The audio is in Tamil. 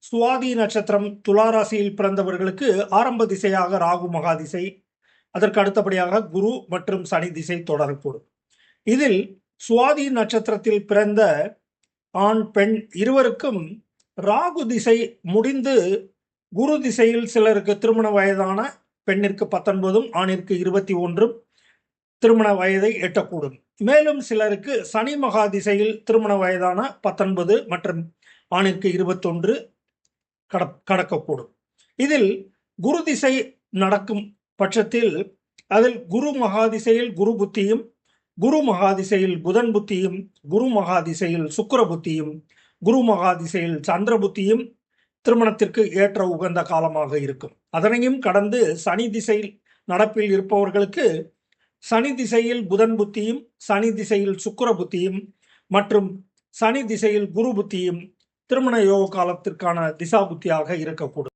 சுவாதி நட்சத்திரம் துளாராசியில் பிறந்தவர்களுக்கு ஆரம்ப திசையாக ராகு மகாதிசை, அதற்கு அடுத்தபடியாக குரு மற்றும் சனி திசை தொடரக்கூடும். இதில் சுவாதி நட்சத்திரத்தில் பிறந்த ஆண் பெண் இருவருக்கும் ராகு திசை முடிந்து குரு திசையில் சிலருக்கு திருமண வயதான பெண்ணிற்கு 19 ஆணிற்கு 21 திருமண வயதை எட்டக்கூடும். மேலும் சிலருக்கு சனி மகா திசையில் திருமண வயதான 19 மற்றும் ஆணிற்கு 21 கடக்கக்கூடும். இதில் குரு திசை நடக்கும் பட்சத்தில் அதில் குரு மகாதிசையில் குரு புத்தியும், குரு மகாதிசையில் புதன் புத்தியும், குரு மகாதிசையில் சுக்கிர புத்தியும், குரு மகாதிசையில் சந்திர புத்தியும் திருமணத்திற்கு ஏற்ற உகந்த காலமாக இருக்கும். அதனையும் கடந்து சனி திசையில் நடப்பில் இருப்பவர்களுக்கு சனி திசையில் புதன் புத்தியும், சனி திசையில் சுக்கிர புத்தியும் மற்றும் சனி திசையில் குரு புத்தியும் திருமண யோக காலத்திற்கான திசா புத்தியாக இருக்கக்கூடும்.